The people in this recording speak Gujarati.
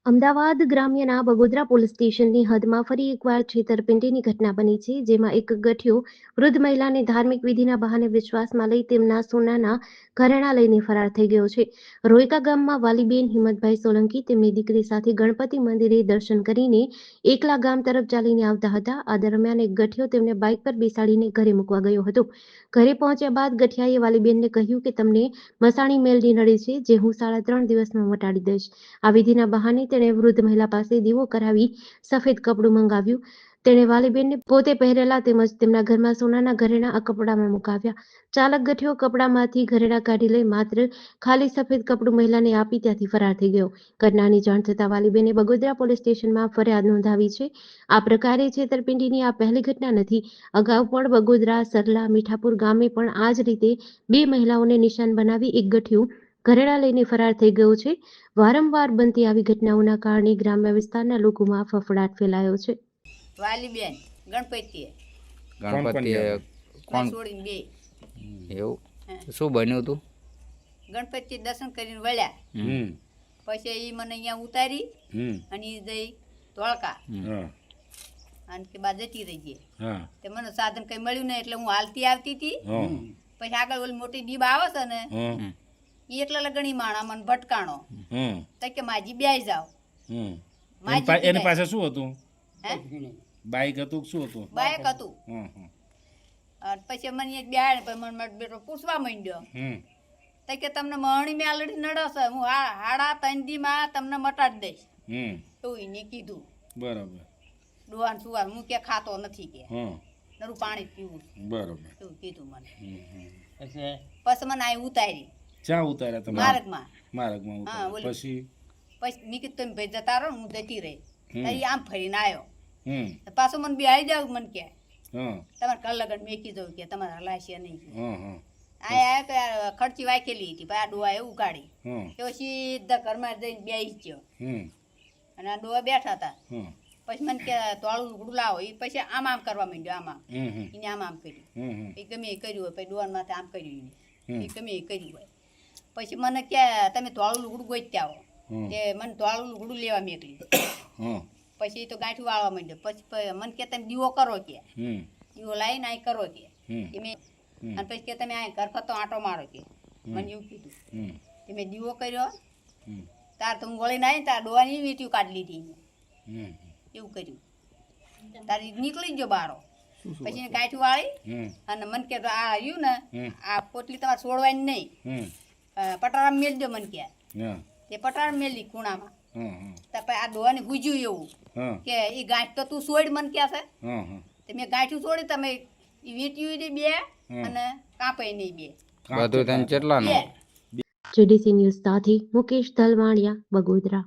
અમદાવાદ ગ્રામ્યના બગોદરા પોલીસ સ્ટેશનની હદમાં ફરી એકવાર છેતરપિંડીની ઘટના બની છે, જેમાં એક ગઠિયો વૃદ્ધ મહિલાને ધાર્મિક વિધિના બહાને વિશ્વાસમાં લઈ તેમના સોનાના ઘરેણાં લઈને ફરાર થઈ ગયો છે. રોયકા ગામમાં વાલીબેન હિંમતભાઈ સોલંકી તેમની દીકરી સાથે ગણપતિ મંદિરે દર્શન કરીને એકલા ગામ તરફ ચાલીને આવતા હતા. આ દરમિયાન એક ગઠિયો તેમને બાઇક પર બેસાડીને ઘરે મૂકવા ગયો હતો. ઘરે પહોંચ્યા બાદ ગઠિયાએ વાલીબેનને કહ્યું કે તમને મસાણી મેલડી નડે છે, જે હું 3.5 દિવસમાં મટાડી દઈશ. આ વિધિના બહાને તેણે વૃદ્ધ મહિલા પાસે દીવો કરાવી સફેદ કપડું મંગાવ્યું. તેણે વાલીબેનને પોતે પહેરેલા તેમજ તેમના ઘરમાં સોનાના ઘરેણાં આ કપડામાં મુકાવ્યા. ચાલક ગઠિયો કપડામાંથી ઘરેણાં કાઢી લઈ માત્ર ખાલી સફેદ કપડું મહિલાને આપી ત્યાંથી ફરાર થઈ ગયો. ઘટનાની જાણ થતાં વાલીબેને બગોદરા પોલીસ સ્ટેશનમાં ફરિયાદ નોંધાવી છે. આ પ્રકારે છેતરપિંડીની આ પહેલી ઘટના નથી. અગાઉ પણ બગોદરા, સરલા, મીઠાપુર ગામે પણ આ જ રીતે 2 મહિલાઓને નિશાન બનાવી એક ગઠિયો ઘરેણાં લઈને ફરાર થઈ ગયો છે. વારંવાર બનતી આવી ઘટનાઓના કારણે ગ્રામ્ય વિસ્તારના લોકોમાં ફફડાટ ફેલાયો છે. વાલીબેન ગણપતિએ કોણ છોડીને બે એવું શું બન્યું હતું? ગણપતિ દર્શન કરીને વળ્યા. પછી એ મને અહીંયા ઉતારી અને ઈ જઈ ધોળકા અને કે બાદ જતી રહી ગઈ. તે મને સાધન કઈ મળ્યું નહીં એટલે હું હાલતી આવતી હતી. પછી આગળ ઓલી મોટી ડીબ આવે છે ને ઈ એટલે લગણી માણા મને ભટકાણો તો કે માજી બેસી જાવ. એની પાસે શું હતું? બાઈક હતું? શું હતું? બાઈક હતું. પછી મને એક બેહાડે પછી મને મારો બેટો પૂછવા માંડ્યો તો કે તમને મહણી મેલડી નડશે, હું 3.5 દીમાં તમને મટાડી દઈશ એવું એને કીધું. બરાબર. ડોહાન સુવાર હું કે ખાતો નથી કે નરું પાણી પીવું બરાબર એવું કીધું મને. પછી મને અહીં ઉતારી. ક્યાં ઉતાર્યા તમે? માર્ગમાં. માર્ગમાં હા, ઉતાર્યા. પછી મેં કીધું તમે ભાઈ જતા રહો, હું જતી રહી. એ આમ ફરીને આવ્યો. હમ પાછો મને બેહાઈ જાવ મને કે હા તમારે કલગન મેં કીધું કે તમારે હલાશે નહીં. હા હા આ ખર્ચી વાંકેલી હતી પછી આ ડોહા એવું કાઢી હા તો સીધા ઘરમાં જઈને બેસી ગયો અને આ ડોહા બેઠા હતા. હા પછી મને કે તોળું લુગડું લાવો. એ પછી આમ આમ કરવા માંડ્યો. આમ એને આમ કર્યું. એ ગમે એ કર્યું હોય પછી ડોહાન માથે આમ કર્યું એને. એ ગમે એ કર્યું હોય પછી મને કે તમે તોળું લુગડું ગોઈતા આવો. તે મને તોળું લુગડું લેવા મેકલી. પછી તો ગાંઠું વાળવા માંડ્યો. પછી મને કે તમે દીવો કરો કે દીવો લાવીને અહીં કરો કે મેં અને પછી કે તમે અહીં ઘરખતો આંટો મારો કે મને એવું કીધું. મેં દીવો કર્યો તાર તો હું વળીને આવી તાર ડોવાની વીંટીઓ કાઢી લીધી. એવું કર્યું. તારી નીકળી ગયો બારો. પછી ગાંઠું વાળી અને મને કે આ રહ્યું ને આ પોટલી તમારે છોડવાની નહીં, પટારામાં મેલજો મને કે. તે પટારા મેલી ખૂણામાં. પછી આ ડોહાને ગુજ્યું એવું કે એ ગાંઠ તો તું છોડ મને કે છે. મેં ગાંઠું છોડી તમે વીંટ્યું બે અને કાપે નહીં બે. બધું તને કેટલાનું? જેડીસી ન્યૂઝ સાથે મુકેશ ધલવાણિયા, બગોદરા.